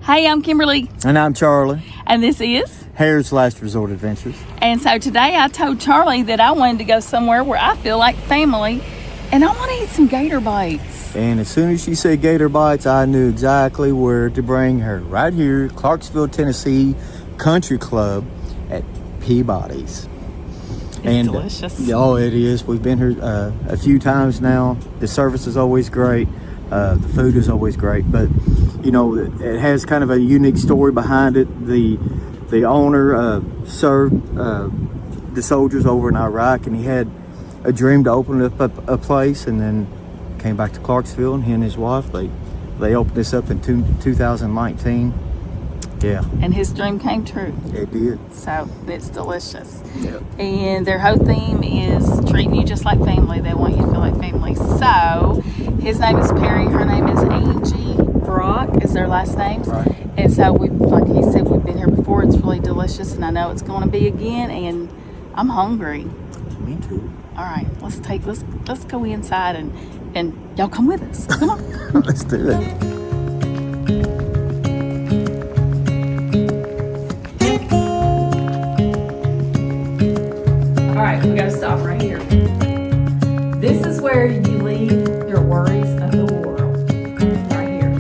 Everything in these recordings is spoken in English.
Hey, I'm Kimberly. And I'm Charlie. And this is Hare's Last Resort Adventures. And so today I told Charlie that I wanted to go somewhere where I feel like family, and I want to eat some gator bites. And as soon as she said gator bites, I knew exactly where to bring her. Right here, Clarksville, Tennessee Country Club at Pbodys. It's delicious. Oh, it is. We've been here a few times now. The service is always great. The food is always great. But, you know, it has kind of a unique story behind it. The owner served the soldiers over in Iraq, and he had a dream to open up a place, and then came back to Clarksville, and he and his wife, they opened this up in 2019. Yeah. And his dream came true. It did. So it's delicious. Yep. And their whole theme is treating you just like family. They want you to feel like family. So his name is Perry. Her name is Angie. Brock is their last name. Right. And so like he said, we've been here before. It's really delicious, and I know it's going to be again. And I'm hungry. Me too. All right, let's go inside and y'all come with us. Come on. Let's do it. All right, we gotta stop right here. This is where you leave your worries of the world. Right here.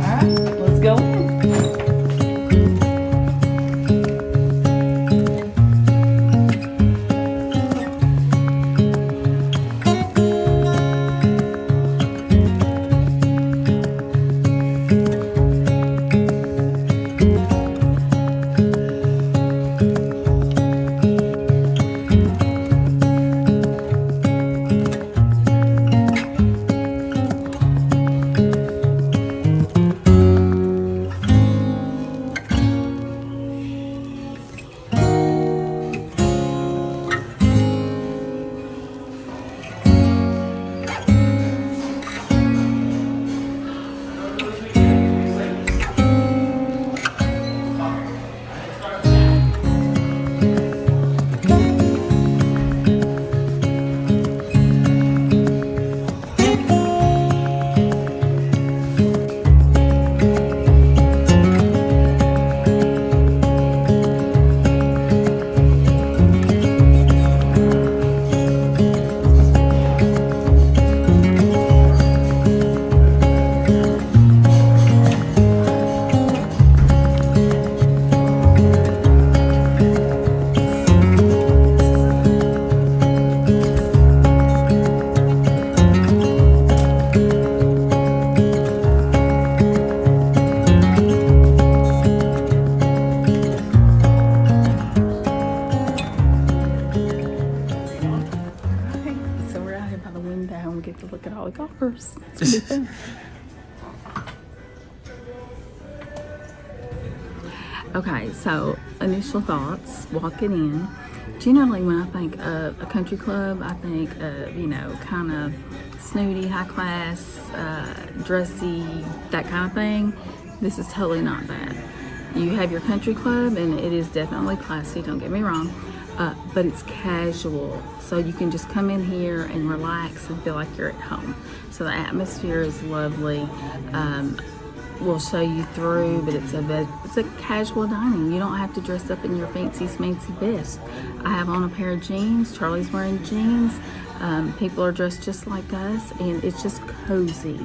All right, let's go in. Golfers. It's gonna be fun. Okay, so initial thoughts walking in. Generally, when I think of a country club, I think of, you know, kind of snooty, high class, dressy, that kind of thing. This is totally not that. You have your country club, and it is definitely classy, don't get me wrong. But it's casual, so you can just come in here and relax and feel like you're at home. So the atmosphere is lovely. We'll show you through, but it's a casual dining. You don't have to dress up in your fancy smancy best. I have on a pair of jeans. Charlie's wearing jeans. People are dressed just like us, and it's just cozy.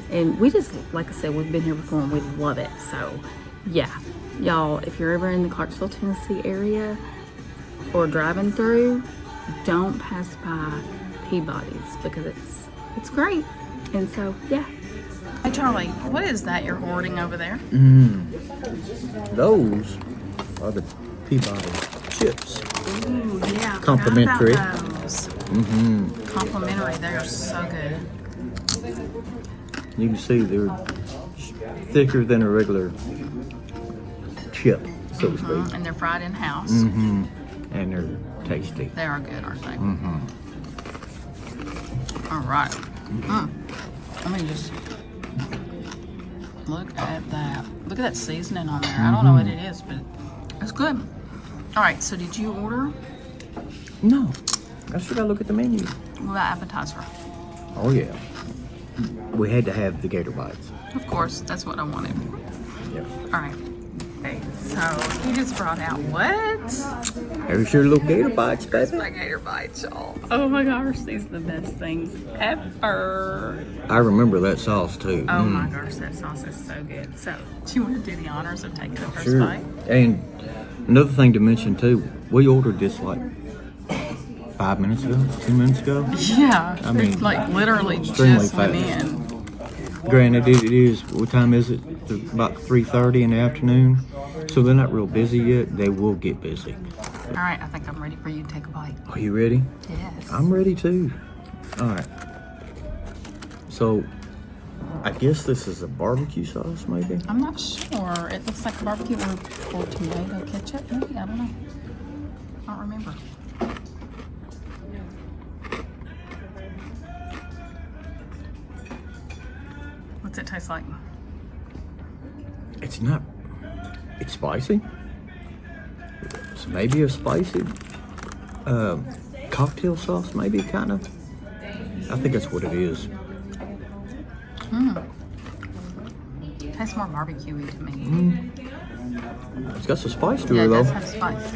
And we just, like I said, we've been here before and we love it. So yeah, y'all, if you're ever in the Clarksville, Tennessee area, or driving through, don't pass by Pbodys because it's great. And so yeah. Hey Charlie, what is that you're hoarding over there? Those are the Pbody chips. Ooh, yeah. Complimentary. Those. Complimentary. They're so good. You can see they're thicker than a regular chip, so to speak. And they're fried in house. And they're tasty. They are good, aren't they? All right. Let me just look at that. Look at that seasoning on there. I don't know what it is, but it's good. All right. So did you order? No. I still gotta look at the menu. What about appetizer? Oh yeah. We had to have the gator bites. Of course, that's what I wanted. Yep. All right. Okay, so he just brought out what? There's your little gator bites, baby. My gator bites, y'all. Oh my gosh, these are the best things ever. I remember that sauce too. Oh my gosh, that sauce is so good. So, do you want to do the honors of taking the first Sure. bite? And another thing to mention too, we ordered this like 5 minutes ago, 10 minutes ago. Yeah, I mean, like literally extremely just went fast. in. Granted, it is, what time is it? About 3:30 in the afternoon. So they're not real busy yet. They will get busy. All right, I think I'm ready for you to take a bite. Are you ready? Yes. I'm ready too. All right. So, I guess this is a barbecue sauce, maybe? I'm not sure. It looks like barbecue or tomato ketchup, maybe? I don't know. I don't remember. What's it taste like? It's not. It's spicy. So maybe a spicy cocktail sauce, maybe, kind of. I think that's what it is. Tastes more barbecue-y to me. It's got some spice to Yeah, it, it though. does have spice.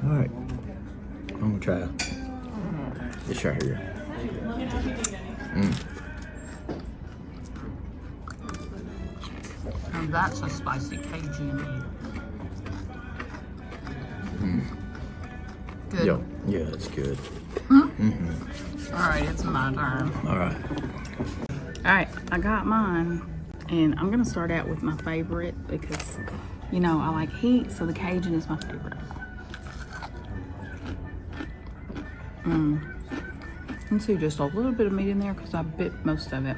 All right. I'm gonna try this right here. And that's a spicy Cajun. Good. Yeah, it's good. All right, it's my turn. All right. All right, I got mine, and I'm gonna start out with my favorite because, you know, I like heat, so the Cajun is my favorite. Let's see, just a little bit of meat in there because I bit most of it.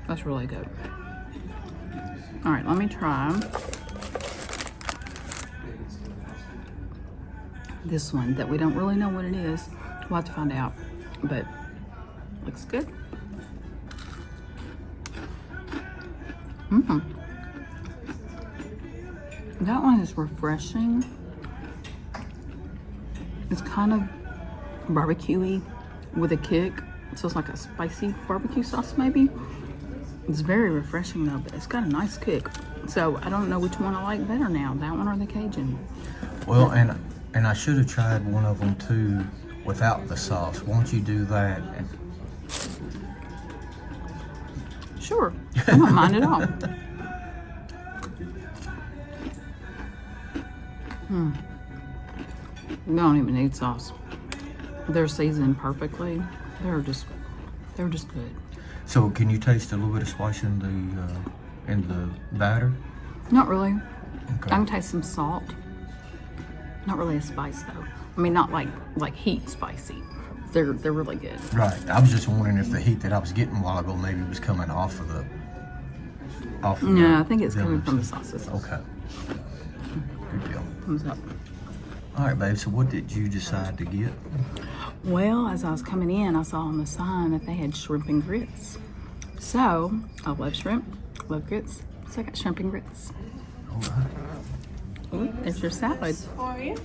That's really good. All right, let me try this one that we don't really know what it is. We'll have to find out, but looks good. That one is refreshing. It's kind of barbecue-y with a kick. So it's like a spicy barbecue sauce maybe. It's very refreshing though, but it's got a nice kick. So I don't know which one I like better now, that one or the Cajun. Well, and I should have tried one of them too without the sauce. Won't you do that? Sure, I don't mind at all. You don't even need sauce. They're seasoned perfectly. They're just good. So can you taste a little bit of spice in the batter? Not really. Okay. I can taste some salt. Not really a spice though. I mean, not like heat spicy. They're really good. Right. I was just wondering if the heat that I was getting a while ago maybe was coming off of the. No, I think it's coming from the sauces. Okay. Good deal. Thumbs up. All right, babe. So what did you decide to get? Well, as I was coming in, I saw on the sign that they had shrimp and grits. So I love shrimp, love grits. So I got shrimp and grits. All right. Ooh, there's your salad. For you.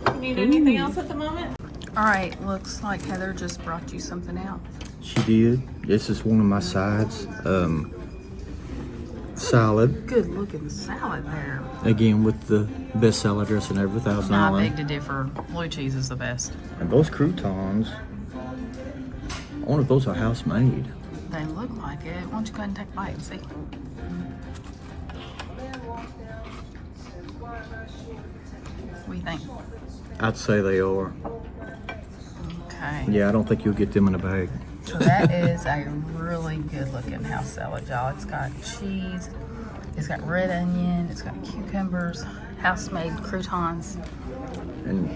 You need anything else at the moment? All right, looks like Heather just brought you something out. She did. This is one of my sides. Salad. Good looking salad there. Again, with the best salad dressing ever, Thousand I Island. beg to differ. Blue cheese is the best. And those croutons, I wonder if those are house made. They look like it. Why don't you go ahead and take a bite and see? What do you think? I'd say they are. Okay. Yeah, I don't think you'll get them in a bag. So that is a really good looking house salad, y'all. It's got cheese, it's got red onion, it's got cucumbers, house-made croutons. And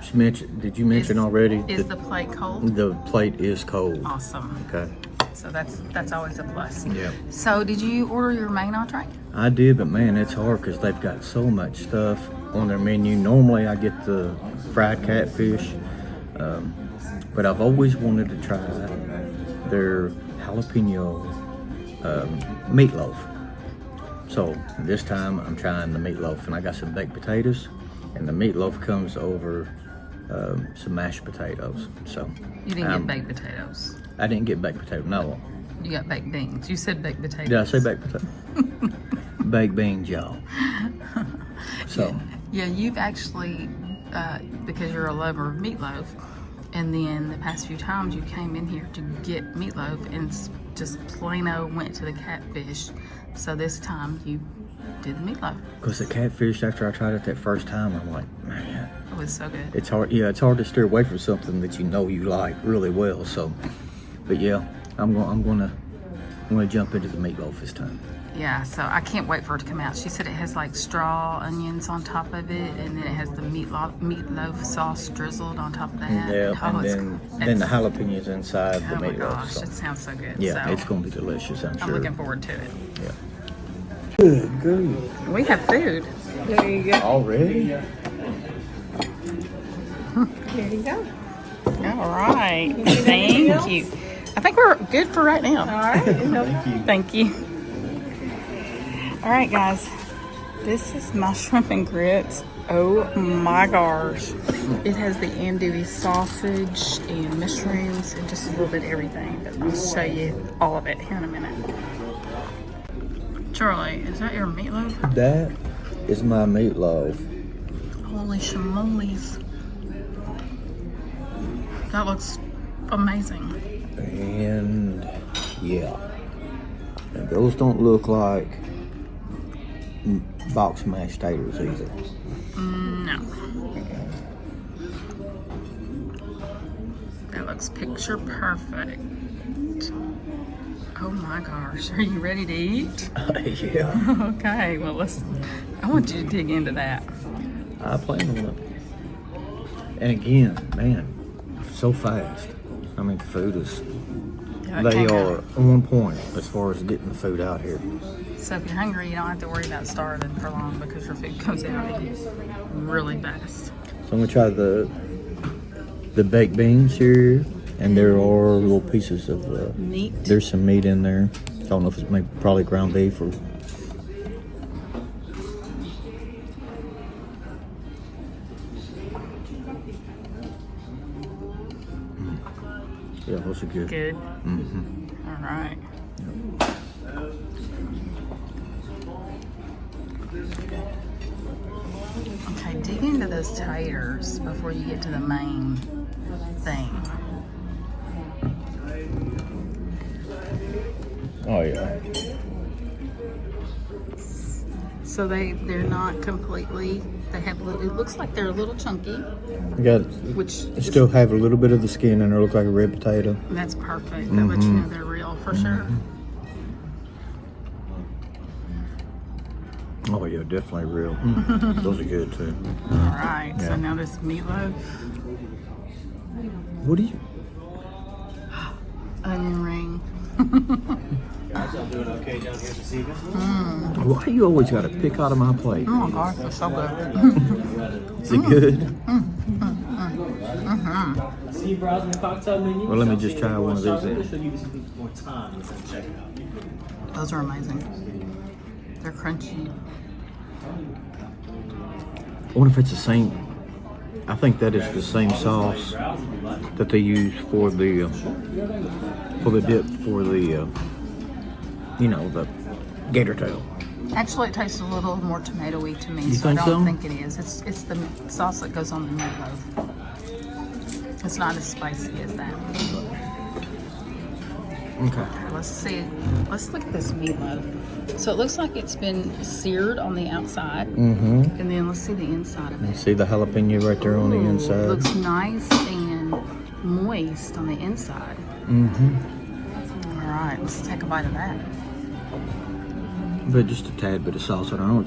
she mentioned, did you mention already? Is the plate cold? The plate is cold. Awesome. Okay. So that's always a plus. Yeah. So did you order your main entree? I did, but man, it's hard because they've got so much stuff on their menu. Normally I get the fried catfish, but I've always wanted to try their jalapeno meatloaf. So this time I'm trying the meatloaf, and I got some baked potatoes, and the meatloaf comes over some mashed potatoes. So You didn't get baked potatoes. I didn't get baked potato. No. You got baked beans. You said baked potatoes. Did I say baked potato? Baked beans, y'all. So. Yeah, you've actually, because you're a lover of meatloaf, and then the past few times you came in here to get meatloaf and just plain old went to the catfish. So this time you did the meatloaf. Because the catfish, after I tried it that first time, I'm like, man. It was so good. It's hard. Yeah, it's hard to steer away from something that you know you like really well. So, but yeah, I'm gonna jump into the meatloaf this time. Yeah, so I can't wait for it to come out. She said it has like straw onions on top of it, and then it has the meatloaf sauce drizzled on top of that. Yeah, Oh, and then the jalapenos inside the oh my meatloaf. gosh, So. it sounds so good. Yeah, so it's gonna be delicious. I'm sure. I'm looking forward to it. Yeah. Good grief. We have food. There you go. Already? There you go. All right. anything Thank else? you. I think we're good for right now. All right. Thank you. All right, guys. This is my shrimp and grits. Oh my gosh. It has the andouille sausage and mushrooms and just a little bit of everything. But I'll show you all of it here in a minute. Charlie, is that your meatloaf? That is my meatloaf. Holy shamoolies. That looks amazing. And yeah, and those don't look like box mashed taters either. No. That looks picture perfect. Oh my gosh, are you ready to eat? Yeah, Okay, well I want you to dig into that. I plan on it. And again, man, so fast. I mean, the food is, Yeah, they okay. are on point as far as getting the food out here. So if you're hungry, you don't have to worry about starving for long because your food comes out really fast. So I'm gonna try the baked beans here, and there are little pieces of Meat. there's some meat in there. I don't know if it's probably ground beef or. Yeah, those are good. Good. Mm-hmm. All right. Okay, dig into those taters before you get to the main thing. Oh yeah. So they're not completely. They have. It looks like they're a little chunky, You got which they still have a little bit of the skin in there. Look like a red potato. that's perfect. That lets you know they're real for sure. Oh yeah, definitely real. Those are good too. All right. Yeah. So now this meatloaf, What do you? onion ring. Why you always got to pick out of my plate? Oh my gosh, they're so good. Is it good? See you browsing the cocktail menu. Well, let me just try one of these then. Should give you some more time to check it out. Those are amazing. They're crunchy. I wonder if it's the same. I think that is the same sauce that they use for the dip for the the gator tail. Actually, it tastes a little more tomatoey to me, You so I think don't so? think it is. It's the sauce that goes on the meatloaf. It's not as spicy as that. Okay. Let's see. Let's look at this meatloaf. So it looks like it's been seared on the outside, Mm-hmm. and then let's see the inside of it. See the jalapeno right there on the Ooh, inside. It looks nice and moist on the inside. Mm-hmm. All right, let's take a bite of that. But just a tad bit of sauce. I don't know.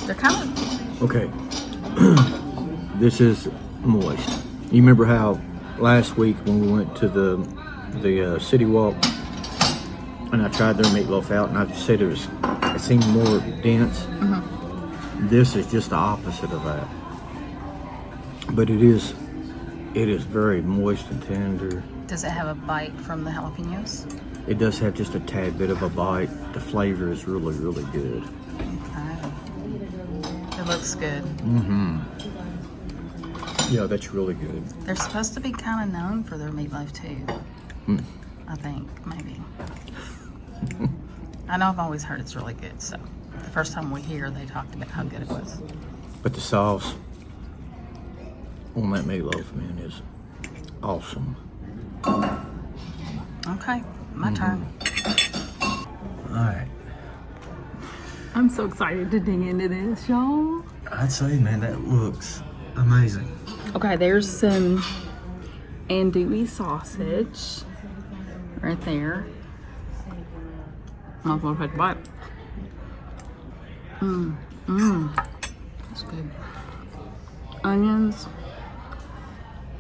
They're kind of Okay. This is moist. You remember how last week when we went to the city walk and I tried their meatloaf out and I said it seemed more dense. This is just the opposite of that. But it is very moist and tender. Does it have a bite from the jalapenos? It does have just a tad bit of a bite. The flavor is really, really good. Okay. It looks good. Mm-hmm. Yeah, that's really good. They're supposed to be kind of known for their meatloaf too. I think, maybe. I know I've always heard it's really good, so the first time we hear, they talked about how good it was. But the sauce on that meatloaf, man, is awesome. Okay, my turn. All right. I'm so excited to dig into this, y'all. I'd say, man, that looks amazing. Okay, there's some andouille sausage right there. I'm gonna take a bite. That's good. Onions,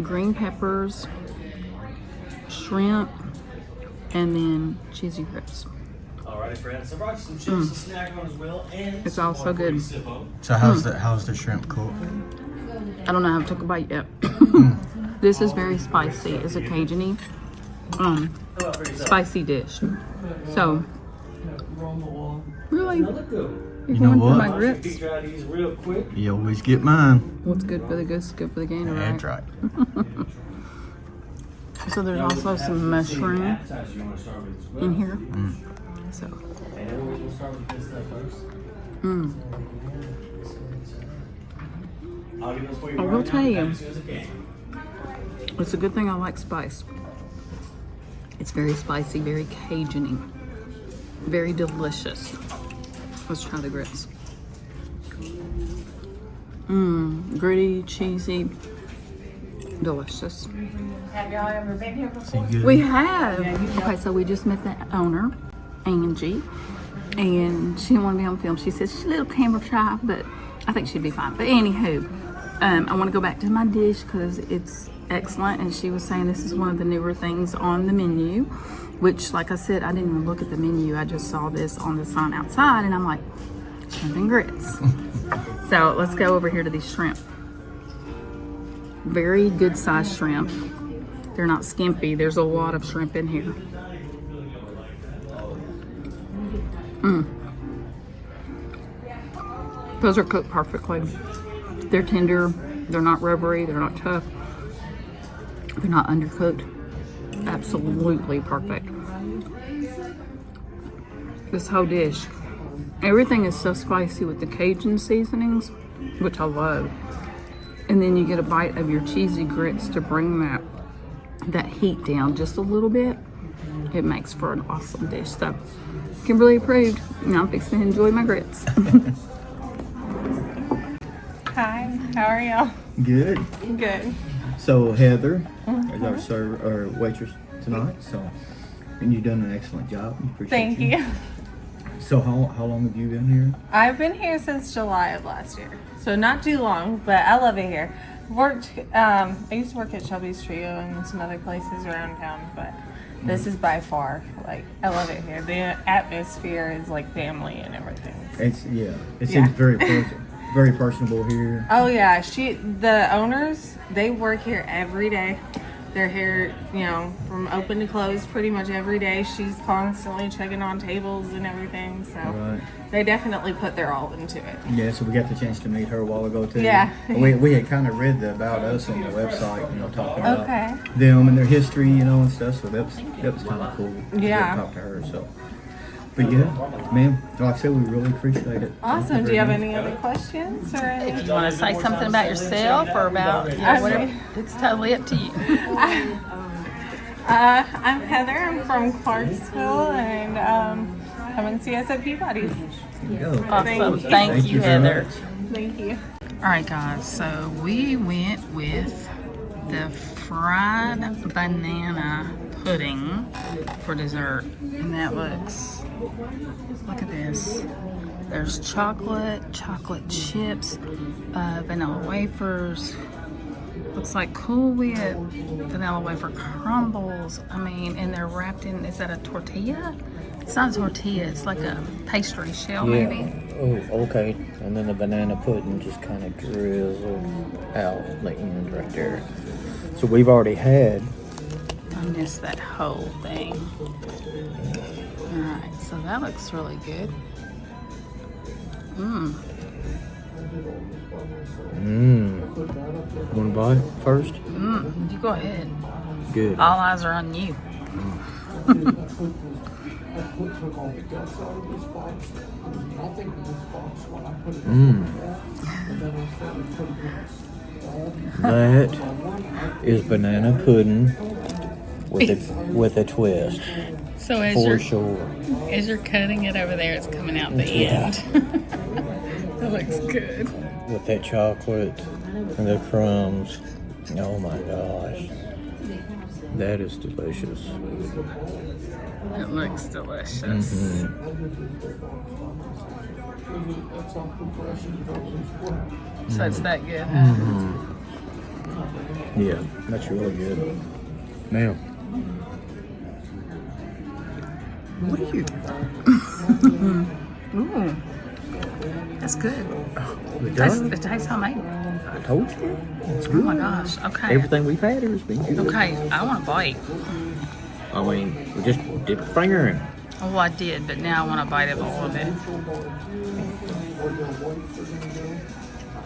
green peppers, shrimp, and then cheesy grits. Alrighty, friends. So I brought you some chips to snack on as well, and It's some also more good. sip on. So how's the shrimp cooked? I don't know, I haven't took a bite yet. This is very spicy. It's a Cajun-y, spicy dish. So, really? Now look good. You're You know going for what? my Take a grits? picture of these real quick. You always get mine. What's good for the goose, good for the gander, right? That's right. So there's also some mushroom Appetizers you want to start with as well. in here. So, And always we'll start with this stuff first. I'll get those for you I right will now, tell you. as soon as I can. it's a good thing I like spice. It's very spicy, very Cajun-y, very delicious. Let's try the grits. Gritty, cheesy, delicious. Have y'all ever been here before? So you good? We have. Okay, so we just met the owner, Angie, and she didn't want to be on film. She says she's a little camera shy, but I think she'd be fine. But anywho, I want to go back to my dish because it's excellent, and she was saying this is one of the newer things on the menu, which, like I said, I didn't even look at the menu. I just saw this on the sign outside, and I'm like, shrimp and grits. So let's go over here to these shrimp. Very good sized shrimp. They're not skimpy. There's a lot of shrimp in here. Those are cooked perfectly. They're tender. They're not rubbery. They're not tough. They're not undercooked. Absolutely perfect. This whole dish. Everything is so spicy with the Cajun seasonings, which I love. And then you get a bite of your cheesy grits to bring that heat down just a little bit. It makes for an awesome dish. So, Kimberly approved. Now I'm fixing to enjoy my grits. Hi, how are y'all? Good. Good. So Heather is our server or waitress tonight. So, and you've done an excellent job. Appreciate Thank you. So how long have you been here? I've been here since July of last year, so not too long, but I love it here. Worked. I used to work at Shelby's Trio and some other places around town, but this is by far, like, I love it here. The atmosphere is like family and everything. It seems very personable here. Oh yeah, the owners, they work here every day. They're here, from open to close pretty much every day. She's constantly checking on tables and everything, so Right. they definitely put their all into it. Yeah, so we got the chance to meet her a while ago too. Yeah. We had kind of read about us on the website, talking about Okay. them and their history, and stuff. So that was kind of cool. to Yeah. talk to her. So, but yeah, man, like I said, we really appreciate it. Thank Awesome. Do you have very any other questions or If anything? you want to say something about yourself or about whatever, it's totally up to you. I'm Heather. I'm from Clarksville, and come and see us at Pbodys. much. Go. Awesome. Thank you, very Heather. much. Thank you. All right, guys. So we went with the fried banana pudding for dessert, and that looks. Look at this. There's chocolate chips, vanilla wafers. Looks like Cool Whip, vanilla wafer crumbles. I mean, and they're wrapped in, is that a tortilla? It's not a tortilla, it's like a pastry shell maybe. Oh, okay. And then the banana pudding just kind of drizzles out the end right there. So we've already had. I missed that whole thing. Alright, so that looks really good. Want to bite first? You go ahead. Good. All eyes are on you. That is banana pudding with a twist. So as For sure. As you're cutting it over there, it's coming out the end. That looks good. With that chocolate and the crumbs. Oh my gosh. That is delicious. It looks delicious. So it's that good, huh? Yeah, that's really good. Now, what are you? Ooh, that's good. It does? It tastes homemade. I told you. It's Oh good. my gosh. Okay. Everything we've had here has been good. Okay, I want a bite. I mean, we just dip a finger in. Oh, I did, but now I want a bite of all of it.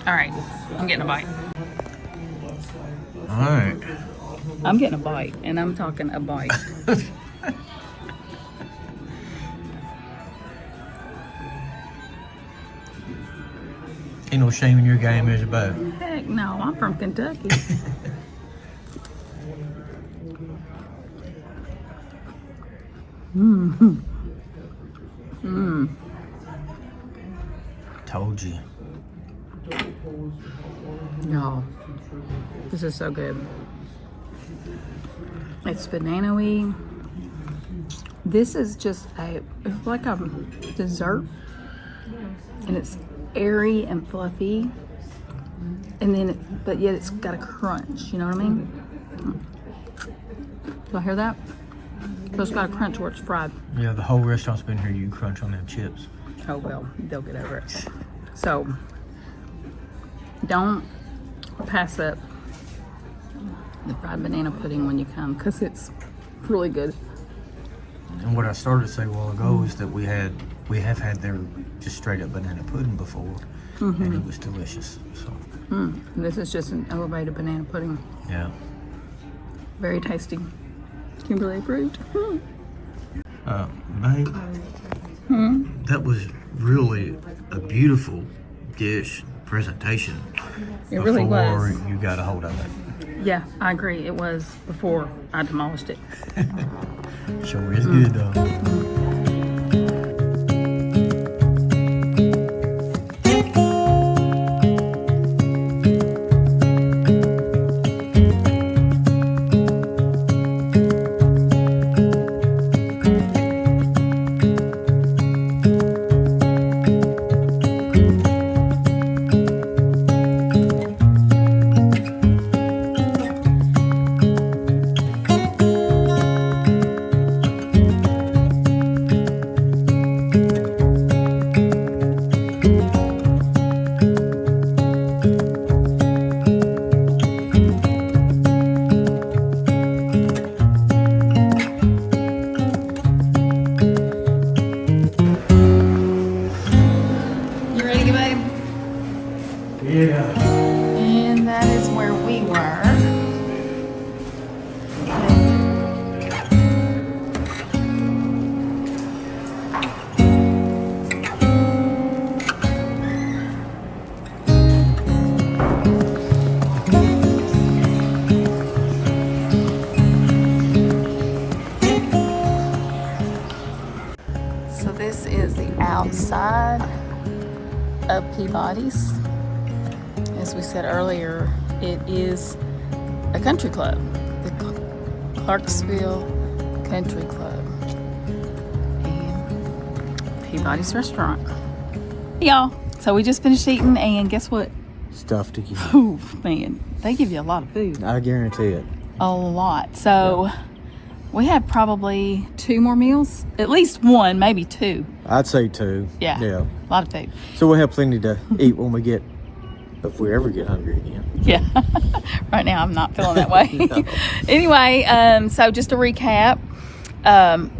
All right, I'm getting a bite. All right. I'm getting a bite, and I'm talking a bite. Ain't no shame in your game, is it, babe? Heck no, I'm from Kentucky. Told you. Y'all, this is so good. It's banana-y. This is just it's like a dessert, and it's airy and fluffy, and then but yet it's got a crunch. You know what I mean? Do I hear that? So it's got a crunch where it's fried. Yeah, the whole restaurant's been here. You crunch on them chips. Oh well, they'll get over it. So don't pass up the fried banana pudding when you come, because it's really good. And what I started to say a while ago is that we have had their just straight up banana pudding before, and it was delicious. So And this is just an elevated banana pudding. yeah. Very tasty. Kimberly approved. Babe, that was really a beautiful dish presentation. It really before was. you got a hold of it. Yeah, I agree. It was before I demolished it. Sure is good though. And that is where we were. So this is the outside of Pbodys. As we said earlier, it is a country club, the Clarksville Country Club, and Pbodys restaurant. Hey y'all, so we just finished eating, and guess what? Stuff to give. Oh man, they give you a lot of food. I guarantee it. A lot. So we had probably 2 more meals, at least 1, maybe 2. I'd say 2. Yeah. Yeah. A lot of food. So we'll have plenty to eat when we get, if we ever get hungry again. Yeah. Right now I'm not feeling that way. No. Anyway, so just to recap,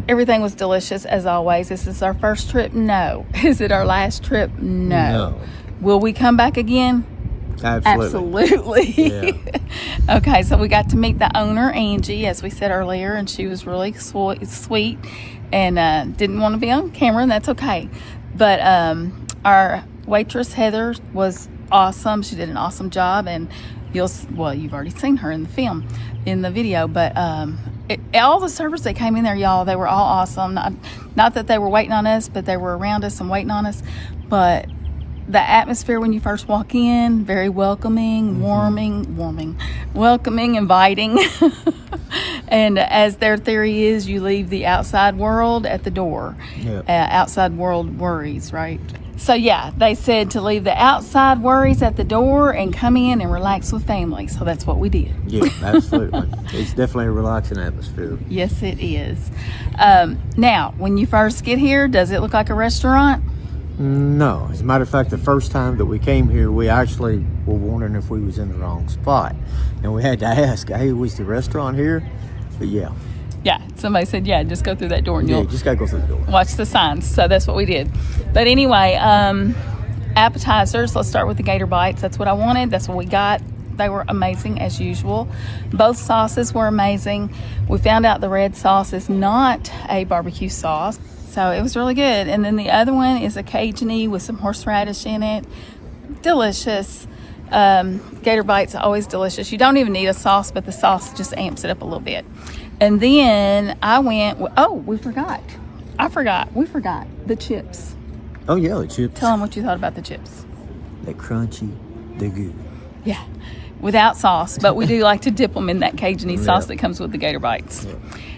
everything was delicious as always. This is our first trip? No. Is it our last trip? No. Will we come back again? Absolutely. Absolutely. Okay, so we got to meet the owner, Angie, as we said earlier, and she was really sweet and didn't want to be on camera, and that's okay. But our waitress, Heather, was awesome. She did an awesome job, and you've already seen her in the film, in the video, but all the servers that came in there, y'all, they were all awesome. Not that they were waiting on us, but they were around us and waiting on us. But the atmosphere when you first walk in, very welcoming, welcoming, inviting. And as their theory is, you leave the outside world at the door. Yep. Outside world worries, right? So yeah, they said to leave the outside worries at the door and come in and relax with family. So that's what we did. Yeah, absolutely. It's definitely a relaxing atmosphere. Yes, it is. Now, when you first get here, does it look like a restaurant? No. As a matter of fact, the first time that we came here, we actually were wondering if we was in the wrong spot. And we had to ask, hey, was the restaurant here? But yeah. Yeah, somebody said, yeah, just go through that door and Yeah, you'll just got to go through the door. watch the signs. So that's what we did. But anyway, appetizers, let's start with the gator bites. That's what I wanted. That's what we got. They were amazing as usual. Both sauces were amazing. We found out the red sauce is not a barbecue sauce. So it was really good. And then the other one is a Cajun-y with some horseradish in it. Delicious. Gator bites are always delicious. You don't even need a sauce, but the sauce just amps it up a little bit. And then I went, we forgot the chips. Oh, yeah, the chips. Tell them what you thought about the chips. They're crunchy. They're good. Yeah, without sauce, but we do like to dip them in that Cajun-y sauce Yeah. that comes with the gator bites. Yeah.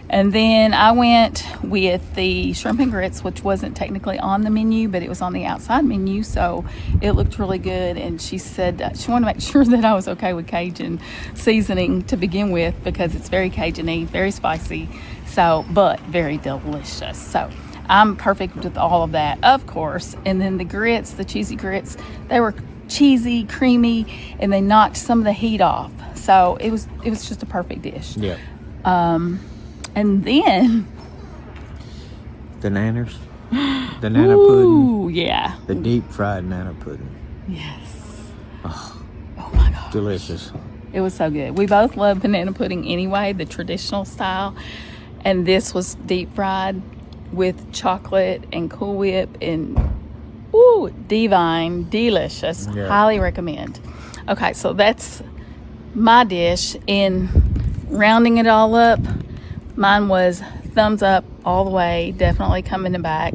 And then I went with the shrimp and grits, which wasn't technically on the menu, but it was on the outside menu, so it looked really good. And she said she wanted to make sure that I was okay with Cajun seasoning to begin with, because it's very Cajun-y, very spicy, but very delicious. So I'm perfect with all of that, of course. And then the grits, the cheesy grits, they were cheesy, creamy, and they knocked some of the heat off. So it was just a perfect dish. Yeah. And then The nanners. The nana pudding. ooh, yeah. The deep fried nana pudding. Yes. Oh my God. Delicious. It was so good. We both love banana pudding anyway, the traditional style. And this was deep fried with chocolate and Cool Whip and divine, delicious. Yeah. Highly recommend. Okay, so that's my dish. In rounding it all up, mine was thumbs up all the way, definitely coming back.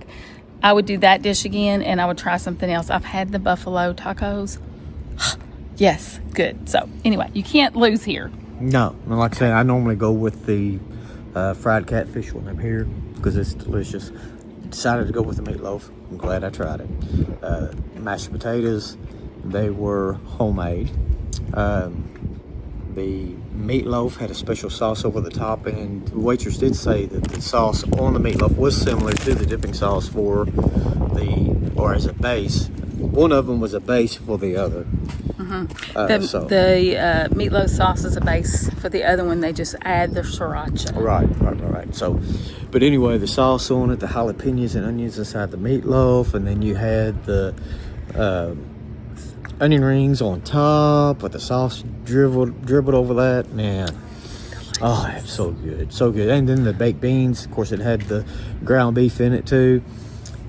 I would do that dish again, and I would try something else. I've had the buffalo tacos. Yes, good. So anyway, you can't lose here. No, like I said, I normally go with the fried catfish when I'm here because it's delicious. Decided to go with the meatloaf. I'm glad I tried it. Mashed potatoes, they were homemade. The meatloaf had a special sauce over the top, and the waitress did say that the sauce on the meatloaf was similar to the dipping sauce as a base. One of them was a base for the other. The meatloaf sauce is a base for the other one. They just add the sriracha. Right. So, but anyway, the sauce on it, the jalapenos and onions inside the meatloaf, and then you had the onion rings on top with the sauce dribbled over that. Man, oh, it's so good. And then the baked beans, of course, it had the ground beef in it too.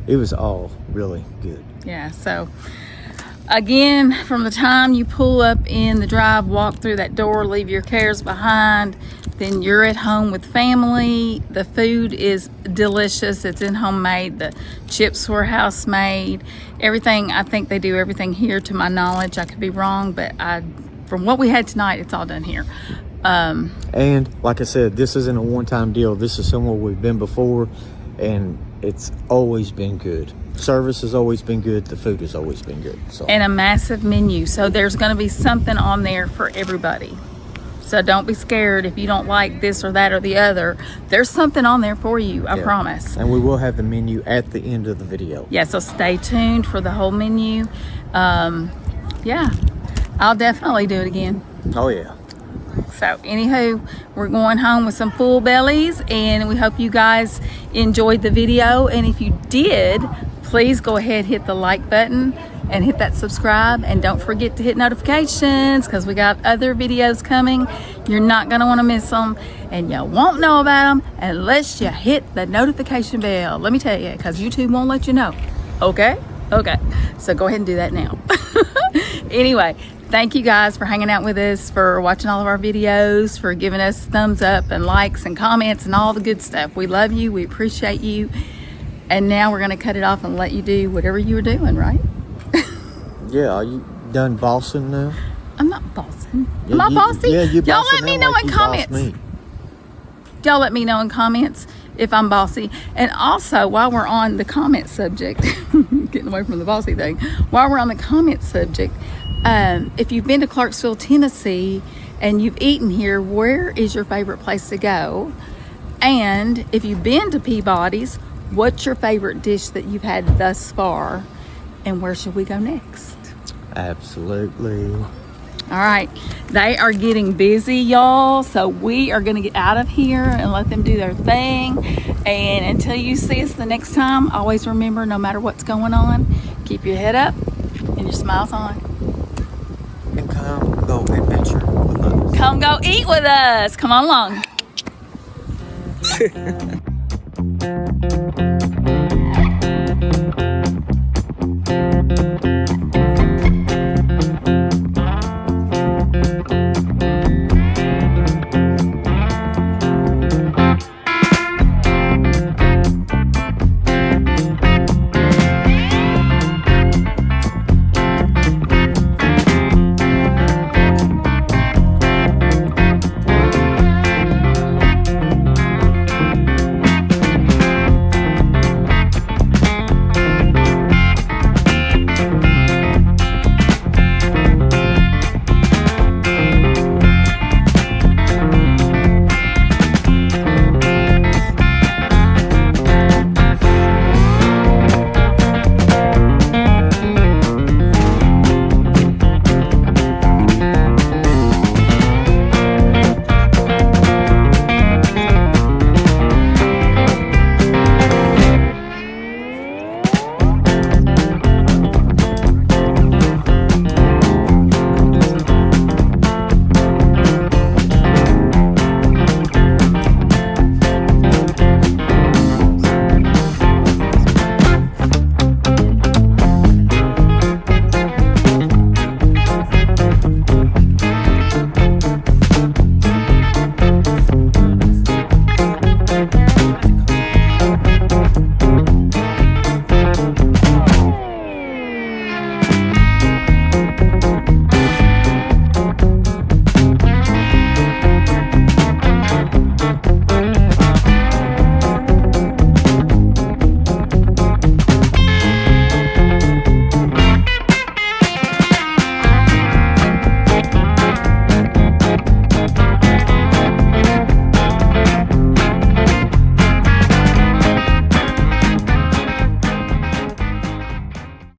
It was all really good. Yeah, so again, from the time you pull up in the drive, walk through that door, leave your cares behind, then you're at home with family. The food is delicious. It's in homemade. The chips were house made. Everything, I think they do everything here to my knowledge. I could be wrong, but from what we had tonight, it's all done here. And like I said, this isn't a one-time deal. This is somewhere we've been before, and it's always been good. Service has always been good. The food has always been good. So. And a massive menu. So there's going to be something on there for everybody. So don't be scared if you don't like this or that or the other. There's something on there for you, I promise. And we will have the menu at the end of the video. Yeah, so stay tuned for the whole menu. Yeah, I'll definitely do it again. Oh, yeah. So anywho, we're going home with some full bellies, and we hope you guys enjoyed the video. And if you did, please go ahead, hit the like button and hit that subscribe, and don't forget to hit notifications because we got other videos coming. You're not going to want to miss them, and you won't know about them unless you hit the notification bell. Let me tell you, because YouTube won't let you know. Okay? Okay. So go ahead and do that now. Anyway, thank you guys for hanging out with us, for watching all of our videos, for giving us thumbs up and likes and comments and all the good stuff. We love you. We appreciate you. And now we're going to cut it off and let you do whatever you were doing, right? Yeah, are you done bossing now? I'm not bossing. Yeah, Am I bossy? Yeah, you Y'all bossing let me now know like in you boss comments. me. Y'all let me know in comments if I'm bossy. And also, while we're on the comment subject, getting away from the bossy thing, while we're on the comment subject, if you've been to Clarksville, Tennessee, and you've eaten here, where is your favorite place to go? And if you've been to Pbodys, what's your favorite dish that you've had thus far? And where should we go next? Absolutely. All right, they are getting busy, y'all, so we are going to get out of here and let them do their thing. And until you see us the next time, always remember, no matter what's going on, keep your head up and your smiles on. And come go adventure with us. Come go eat with us. Come on along.